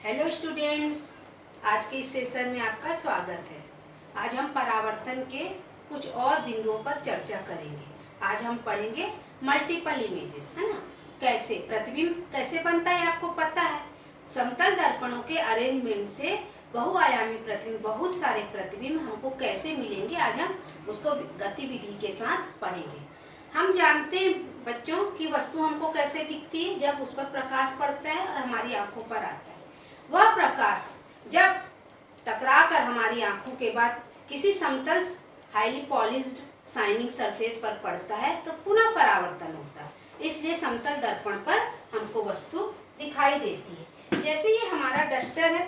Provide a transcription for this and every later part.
Hello students, आज के इस सेशन में आपका स्वागत है। आज हम परावर्तन के कुछ और बिंदुओं पर चर्चा करेंगे। आज हम पढ़ेंगे मल्टीपल इमेजेस, है ना। कैसे प्रतिबिंब कैसे बनता है आपको पता है। समतल दर्पणों के अरेंजमेंट से बहुआयामी प्रतिबिंब, बहुत सारे प्रतिबिंब हमको कैसे मिलेंगे, आज हम उसको गतिविधि के साथ पढ़ेंगे। हम जानते हैं बच्चों की वस्तु हमको कैसे दिखती है, जब उस पर प्रकाश पड़ता है और हमारी आंखों पर आता है। वह प्रकाश जब टकराकर हमारी आंखों के बाद किसी समतल हाईली पॉलिश्ड शाइनिंग सरफेस पर पड़ता है तो पुनः परावर्तन होता है। इसलिए समतल दर्पण पर हमको वस्तु दिखाई देती है। जैसे ये हमारा डस्टर है,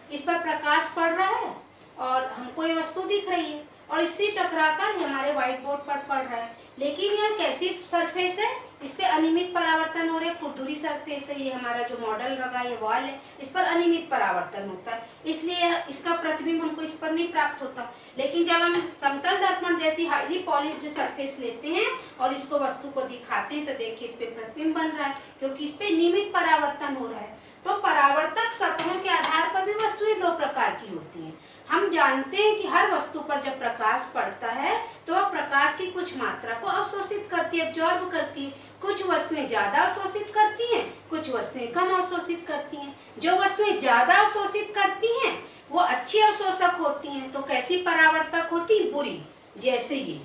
इस पर प्रकाश पड़ रहा है और हमको ये वस्तु दिख रही है और इससे टकराकर हमारे व्हाइट बोर्ड पर पड़ रहा है। लेकिन यह कैसी सरफेस है, इस पे अनियमित परावर्तन हो रहे, खुरदुरी सरफेस है। ये हमारा जो मॉडल लगा ये वॉल है, इस पर अनियमित परावर्तन होता है, इसलिए इसका प्रतिबिंब हमको इस पर नहीं प्राप्त होता। लेकिन जब हम समतल दर्पण जैसी हाईली पॉलिश्ड सरफेस लेते हैं और इसको वस्तु को दिखाते हैं तो देखिए इस पे प्रतिबिंब बन रहा है, क्योंकि इस पे नियमित परावर्तन हो रहा है। तो परावर्तक सतहों के आधार पर भी वस्तुएं दो प्रकार की होती हैं। हम जानते हैं कि हर वस्तु पर जब प्रकाश पड़ता है तो वह प्रकाश की कुछ मात्रा को अवशोषित करती है, एब्जॉर्ब करती है। कुछ वस्तुएं ज्यादा अवशोषित करती हैं, कुछ वस्तुएं कम अवशोषित करती हैं। जो वस्तुएं ज्यादा अवशोषित करती हैं वो अच्छी अवशोषक होती हैं। तो कैसी परावर्तक होती, बुरी। जैसे ये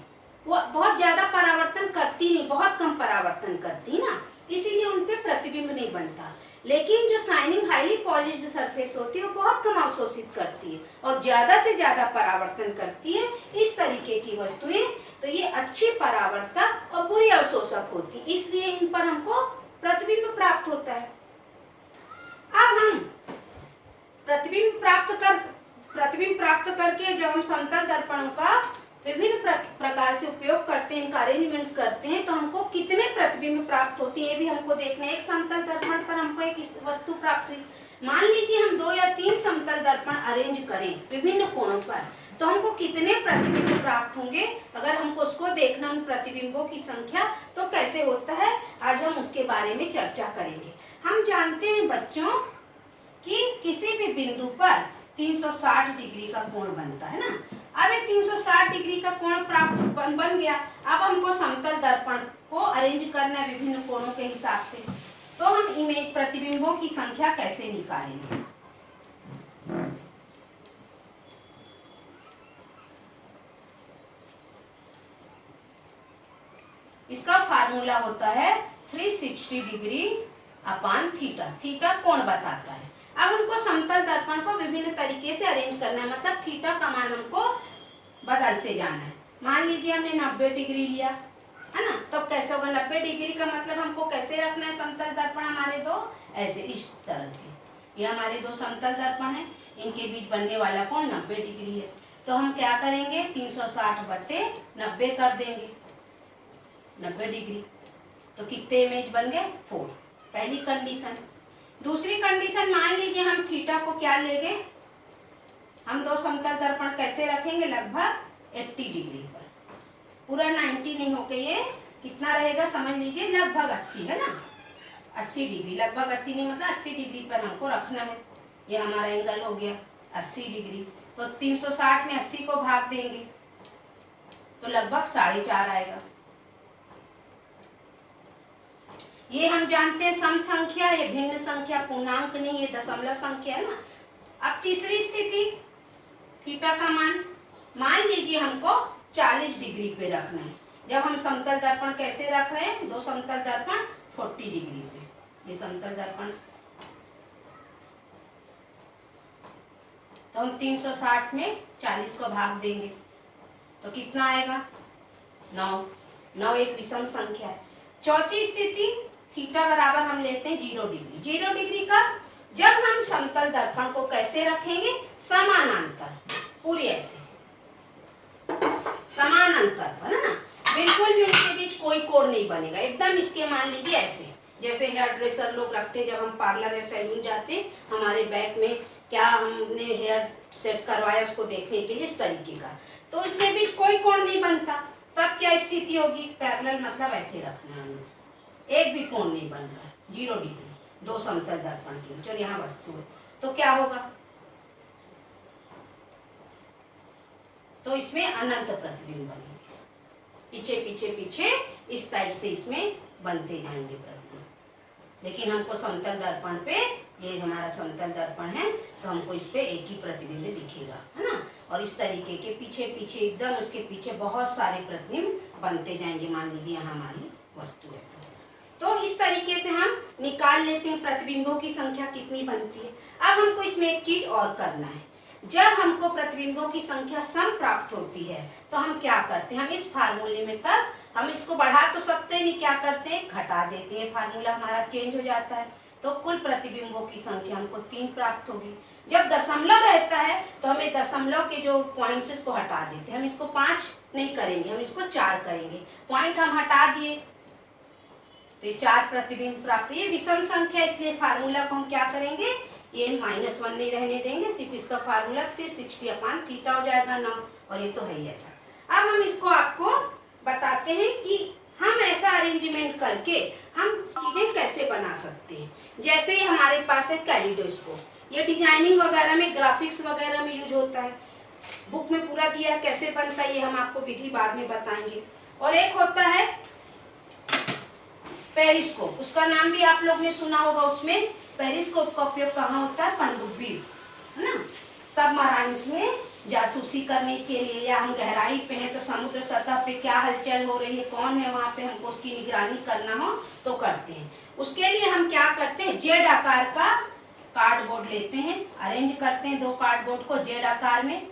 वो बहुत ज्यादा परावर्तन करती नहीं, बहुत कम परावर्तन करती ना, इसीलिए उन पे प्रतिबिंब नहीं बनता। लेकिन जो शाइनिंग हाईली पॉलिश्ड सरफेस होती है वो बहुत कम अवशोषित करती है और ज्यादा से ज्यादा परावर्तन करती है। इस तरीके की वस्तुएं तो ये अच्छी परावर्तक और बुरी अवशोषक होती है, इसलिए इन पर हमको प्रतिबिंब प्राप्त होता है। अब हम प्रतिबिंब प्राप्त करके जब हम समतल दर्पणों का विभिन्न प्रकार से उपयोग करते हैं, इनका अरेंजमेंट्स करते हैं, तो हमको कितने प्रतिबिंब प्राप्त होते हैं ये भी हमको देखना है। एक समतल दर्पण पर हमको एक वस्तु प्राप्त हुई। मान लीजिए हम 2 या 3 समतल दर्पण अरेंज करें विभिन्न कोणों पर, तो हमको कितने प्रतिबिंब प्राप्त होंगे। अगर हमको उसको देखना, उन प्रतिबिंबों की संख्या तो कैसे होता है, आज हम उसके बारे में चर्चा करेंगे। हम जानते हैं बच्चों कि किसी भी बिंदु पर 360 डिग्री का कोण बनता है ना। अब ये 360 डिग्री का कोण प्राप्त बन गया। अब हमको समतल दर्पण को अरेंज करना है विभिन्न कोणों के हिसाब से। तो हम इमेज प्रतिबिंबों की संख्या कैसे निकालेंगे। इसका फार्मूला होता है 360 डिग्री अपान थीटा। थीटा कोण बताता है। अब हमको समतल दर्पण को विभिन्न तरीके से अरेंज करना है, मतलब थीटा का मान हमको बदलते जाना है। मान लीजिए हमने 90 डिग्री लिया, है ना, तो कैसे होगा 90 डिग्री का मतलब हमको कैसे रखना है। समतल दर्पण हमारे दो ऐसे इस तरह के, ये हमारे 2 समतल दर्पण हैं, इनके बीच बनने वाला कोण 90 डिग्री है। तो हम क्या करेंगे, 360/90 कर देंगे 90 डिग्री। तो कितने इमेज बन गए, 4। पहली कंडीशन। दूसरी कंडीशन, मान लीजिए हम थीटा को क्या लेंगे, हम 2 समतल दर्पण कैसे रखेंगे, लगभग 80 डिग्री पर। पूरा 90 नहीं होके ये कितना रहेगा समझ लीजिए, लगभग 80, है ना। 80 डिग्री, लगभग 80 नहीं मतलब 80 डिग्री पर हमको रखना है। ये हमारा एंगल हो गया 80 डिग्री। तो 360 में 80 को भाग देंगे तो लगभग 4.5 आएगा। ये हम जानते हैं सम संख्या, ये भिन्न संख्या, पूर्णांक नहीं, ये दशमलव संख्या है ना। अब तीसरी स्थिति, थीटा का मान लीजिए हमको 40 डिग्री पे रखना है। जब हम समतल दर्पण कैसे रख रहे हैं, 2 समतल दर्पण 40 डिग्री पे, ये समतल दर्पण। तो हम 360 में 40 को भाग देंगे तो कितना आएगा, 9। 9 एक विषम संख्या है। चौथी स्थिति, थीटा बराबर हम लेते हैं 0 डिग्री। 0 डिग्री का जब हम समतल दर्पण को कैसे रखेंगे, समानांतर, पूरी ऐसे समानांतर पर, है ना। बिल्कुल भी उनके बीच कोई कोण नहीं बनेगा, एकदम इसके मान लीजिए ऐसे, जैसे हेयर ड्रेसर लोग रखते हैं जब हम पार्लर या सैलून जाते हैं, हमारे बैग में क्या हमने हेयर सेट करवाया उसको देखने के लिए, इस तरीके का। तो इनके बीच कोई कोण नहीं बनता। तब क्या स्थिति होगी, पैरेलल मतलब ऐसे रखना है, एक भी कोण नहीं बन रहा है, 0 डिग्री, 2 समतल दर्पण के बीच और यहाँ वस्तु है। तो क्या होगा? तो इसमें अनंत प्रतिबिंब बनेंगे। पीछे पीछे पीछे इस टाइप से इसमें बनते जाएंगे प्रतिबिंब। लेकिन हमको समतल दर्पण पे, ये हमारा समतल दर्पण है, तो हमको इस पे एक ही प्रतिबिंब दिखेगा, है ना। और इस तरीके के पीछे पीछे एकदम उसके पीछे बहुत सारे प्रतिबिंब बनते जाएंगे। मान लीजिए यहाँ हमारी वस्तु है, तो इस तरीके से हम निकाल लेते हैं प्रतिबिंबों की संख्या कितनी बनती है। अब हमको इसमें एक चीज और करना है। जब हमको प्रतिबिंबों की संख्या सम प्राप्त होती है तो हम क्या करते हैं, हम इस फार्मूले में, तब हम इसको बढ़ा तो सकते नहीं, क्या करते हैं, घटा देते हैं, फार्मूला हमारा चेंज हो जाता है। तो कुल प्रतिबिंबों की संख्या हमको 3 प्राप्त होगी। जब दशमलव रहता है तो हमें दशमलव के जो पॉइंट्स इसको हटा देते हैं। हम इसको 5 नहीं करेंगे, हम इसको 4 करेंगे। पॉइंट हम हटा दिए तो ये 4 प्रतिबिंब प्राप्त। ये विषम संख्या, इसलिए फार्मूला को हम क्या करेंगे, ये -1 नहीं रहने देंगे, सिर्फ इसका फार्मूला 360/θ हो जाएगा 9। और ये तो है ही ऐसा। अब हम इसको आपको बताते हैं कि हम ऐसा अरेंजमेंट करके हम चीजें कैसे बना सकते हैं। जैसे ही हमारे पास है कैलिडोस्कोप, ये डिजाइनिंग वगैरह में, ग्राफिक्स वगैरह में यूज होता है। बुक में पूरा दिया है कैसे बनता है, ये हम आपको विधि बाद में बताएंगे। और एक होता है पेरिस्कोप, उसका नाम भी आप लोग ने सुना होगा। उसमें पेरिस्कोप का उपयोग कहाँ होता है, पनडुब्बी, है ना, सबमराइन्स में जासूसी करने के लिए, या हम गहराई पे हैं तो समुद्र सतह पे क्या हलचल हो रही है, कौन है वहाँ पे, हमको उसकी निगरानी करना हो तो करते हैं। उसके लिए हम क्या करते हैं, जेड आकार का कार्डबोर्ड लेते हैं, अरेंज करते हैं 2 कार्डबोर्ड को जेड आकार में।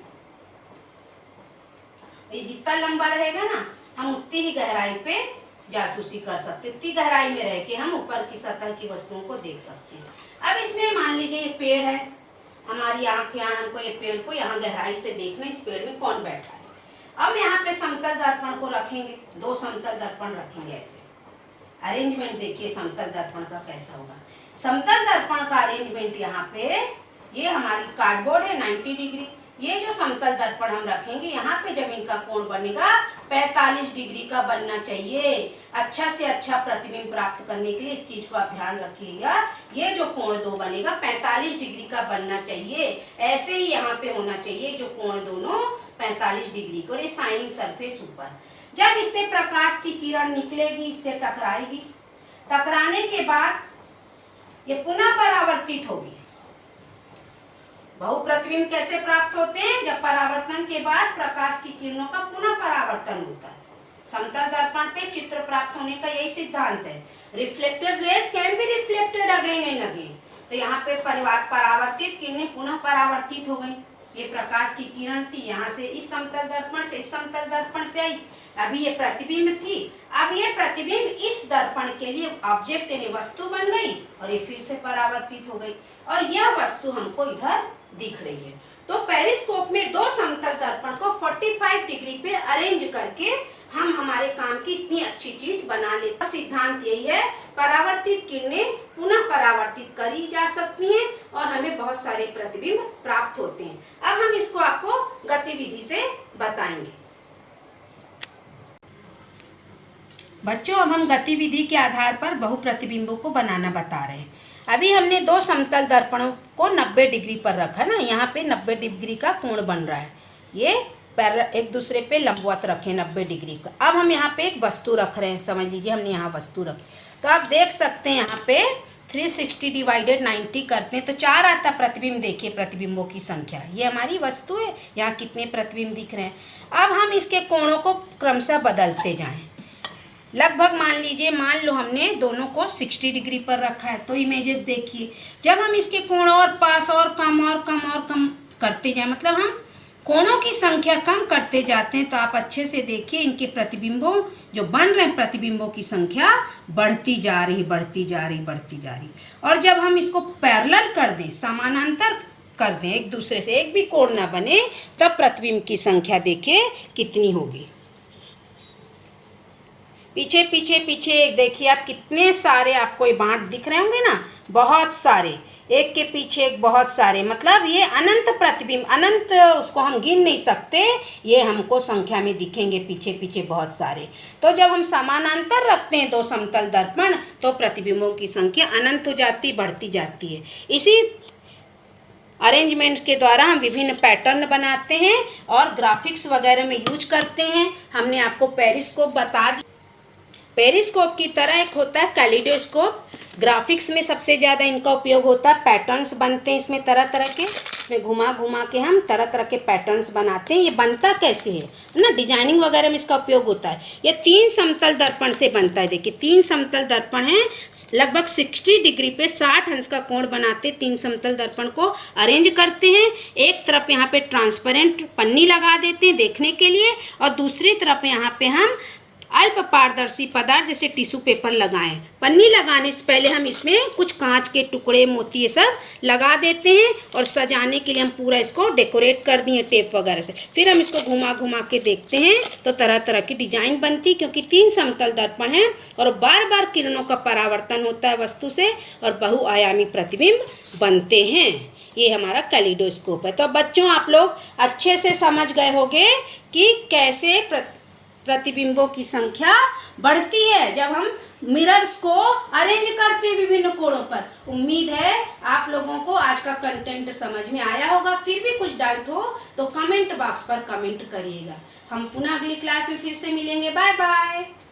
ये जितना लंबा रहेगा ना, हम उतनी ही गहराई पे जासूसी कर सकते हैं, उतनी गहराई में रह के हम ऊपर की सतह की वस्तुओं को देख सकते हैं। अब इसमें मान लीजिए ये पेड़ है, हमारी आंख यहाँ, हमको ये पेड़ को यहाँ गहराई से देखना, इस पेड़ में कौन बैठा है। अब यहाँ पे समतल दर्पण को रखेंगे, 2 समतल दर्पण रखेंगे। ऐसे अरेंजमेंट देखिए समतल दर्पण का कैसा होगा। समतल दर्पण का अरेंजमेंट यहाँ पे, ये हमारी कार्डबोर्ड है 90 डिग्री। ये जो समतल दर्पण हम रखेंगे यहाँ पे, जब इनका कोण बनेगा 45 डिग्री का बनना चाहिए। अच्छा से अच्छा प्रतिबिंब प्राप्त करने के लिए इस चीज को आप ध्यान रखिएगा। ये जो कोण 2 बनेगा 45 डिग्री का बनना चाहिए। ऐसे ही यहाँ पे होना चाहिए जो कोण दोनों 45 डिग्री को। ये शाइनिंग सरफेस ऊपर, जब इससे प्रकाश की किरण निकलेगी, इससे टकराएगी, टकराने के बाद ये पुनः परावर्तित होगी। बहुप्रतिबिंब कैसे प्राप्त होते हैं, जब परावर्तन के बाद प्रकाश की किरणों का पुनः परावर्तन होता है। समतल दर्पण पे चित्र प्राप्त होने का यही सिद्धांत है। Reflected raise can be reflected again and again. तो यहाँ पे परावर्तित किरणें पुनः परावर्तित हो गई। ये प्रकाश की किरण थी, यहाँ से इस समतल दर्पण से इस समतल दर्पण पे आई। अभी ये प्रतिबिंब थी, अब ये प्रतिबिंब इस दर्पण के लिए ऑब्जेक्ट यानी वस्तु बन गई और ये फिर से परावर्तित हो गई और यह वस्तु हमको इधर दिख रही है। तो पेरिस्कोप में 2 समतल दर्पण को 45 डिग्री पे अरेंज करके हम हमारे काम की इतनी अच्छी चीज बना लेते हैं। सिद्धांत यही है, परावर्तित किरणें पुनः परावर्तित करी जा सकती हैं और हमें बहुत सारे प्रतिबिंब प्राप्त होते हैं। अब हम इसको आपको गतिविधि से बताएंगे। बच्चों, अब हम गतिविधि के आधार पर बहुप्रतिबिंबों को बनाना बता रहे हैं। अभी हमने 2 समतल दर्पणों को 90 डिग्री पर रखा ना, यहाँ पे 90 डिग्री का कोण बन रहा है। ये एक दूसरे पे लंबवत रखे 90 डिग्री का। अब हम यहाँ पे एक वस्तु रख रहे हैं, समझ लीजिए हमने यहाँ वस्तु रखी। तो आप देख सकते हैं यहाँ पे 360/90 करते हैं तो 4 आता प्रतिबिंब। देखिए प्रतिबिंबों की संख्या, ये हमारी वस्तु है, यहाँ कितने प्रतिबिंब दिख रहे हैं। अब हम इसके कोणों को क्रमशः बदलते जाएं। लगभग मान लो हमने दोनों को 60 डिग्री पर रखा है। तो इमेजेस देखिए, जब हम इसके कोण और पास और कम और कम और कम करते जाएं, मतलब हम कोणों की संख्या कम करते जाते हैं, तो आप अच्छे से देखिए इनके प्रतिबिंबों जो बन रहे हैं, प्रतिबिंबों की संख्या बढ़ती जा रही बढ़ती जा रही बढ़ती जा रही। और जब हम इसको पैरेलल कर दें, समानांतर कर दें, एक दूसरे से एक भी कोण ना बने, तब प्रतिबिंब की संख्या देखिए कितनी होगी। पीछे पीछे पीछे देखिए आप, कितने सारे आपको ये बाँट दिख रहे होंगे ना, बहुत सारे, एक के पीछे एक बहुत सारे। मतलब ये अनंत प्रतिबिंब, अनंत उसको हम गिन नहीं सकते, ये हमको संख्या में दिखेंगे पीछे पीछे बहुत सारे। तो जब हम समानांतर रखते हैं 2 समतल दर्पण, तो प्रतिबिंबों की संख्या अनंत हो जाती, बढ़ती जाती है। इसी अरेंजमेंट्स के द्वारा हम विभिन्न पैटर्न बनाते हैं और ग्राफिक्स वगैरह में यूज करते हैं। हमने आपको पेरिस्कोप बता दिया। पेरिस्कोप की तरह एक होता है कैलिडोस्कोप। ग्राफिक्स में सबसे ज़्यादा इनका उपयोग होता है, पैटर्न्स बनते हैं इसमें तरह तरह के, इसमें घुमा घुमा के हम तरह तरह के पैटर्न्स बनाते हैं। ये बनता कैसे है ना, डिजाइनिंग वगैरह में इसका उपयोग होता है। ये 3 समतल दर्पण से बनता है। देखिए 3 समतल दर्पण हैं, लगभग 60 डिग्री पे 60 अंश का कोण बनाते 3 समतल दर्पण को अरेंज करते हैं। एक तरफ यहाँ पे ट्रांसपेरेंट पन्नी लगा देते हैं देखने के लिए, और दूसरी तरफ यहाँ पे हम अल्प पारदर्शी पदार्थ जैसे टिश्यू पेपर लगाएं। पन्नी लगाने से पहले हम इसमें कुछ कांच के टुकड़े, मोती ये सब लगा देते हैं, और सजाने के लिए हम पूरा इसको डेकोरेट कर दिए टेप वगैरह से। फिर हम इसको घुमा घुमा के देखते हैं तो तरह तरह की डिजाइन बनती, क्योंकि 3 समतल दर्पण हैं और बार बार किरणों का परावर्तन होता है वस्तु से और बहुआयामी प्रतिबिंब बनते हैं। ये हमारा कैलिडोस्कोप है। तो बच्चों, आप लोग अच्छे से समझ गए होंगे कि कैसे प्रतिबिंबों की संख्या बढ़ती है जब हम मिरर्स को अरेंज करते हैं विभिन्न कोणों पर। उम्मीद है आप लोगों को आज का कंटेंट समझ में आया होगा। फिर भी कुछ डाउट हो तो कमेंट बॉक्स पर कमेंट करिएगा। हम पुनः अगली क्लास में फिर से मिलेंगे। Bye bye.